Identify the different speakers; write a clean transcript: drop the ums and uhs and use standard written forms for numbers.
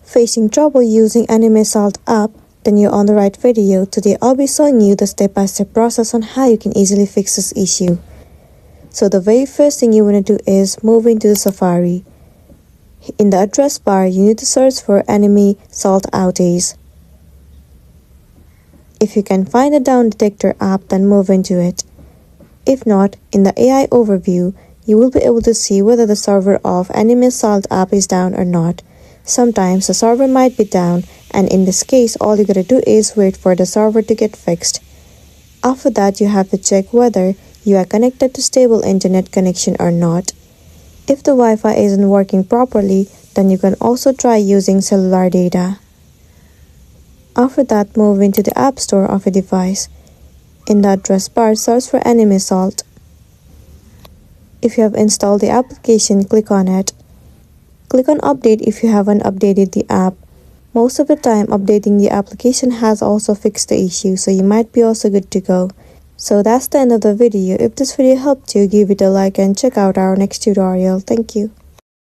Speaker 1: Facing trouble using Anime Salt app? Then you're on the right video. Today I'll be showing you the step-by-step process on how you can easily fix this issue. So the very first thing you want to do is move into the Safari. In the address bar, you need to search for Anime Salt outage. If you can find the Down Detector app, then move into it. If not, in the AI overview, you will be able to see whether the server of Anime Salt app is down or not. Sometimes the server might be down, and in this case, all you gotta do is wait for the server to get fixed. After that, you have to check whether you are connected to stable internet connection or not. If the Wi-Fi isn't working properly, then you can also try using cellular data. After that, move into the App Store of a device. In the address bar, search for Anime Salt. If you have installed the application, click on it. Click on Update if you haven't updated the app. Most of the time, updating the application has also fixed the issue, so you might be also good to go. So that's the end of the video. If this video helped you, give it a like and check out our next tutorial. Thank you.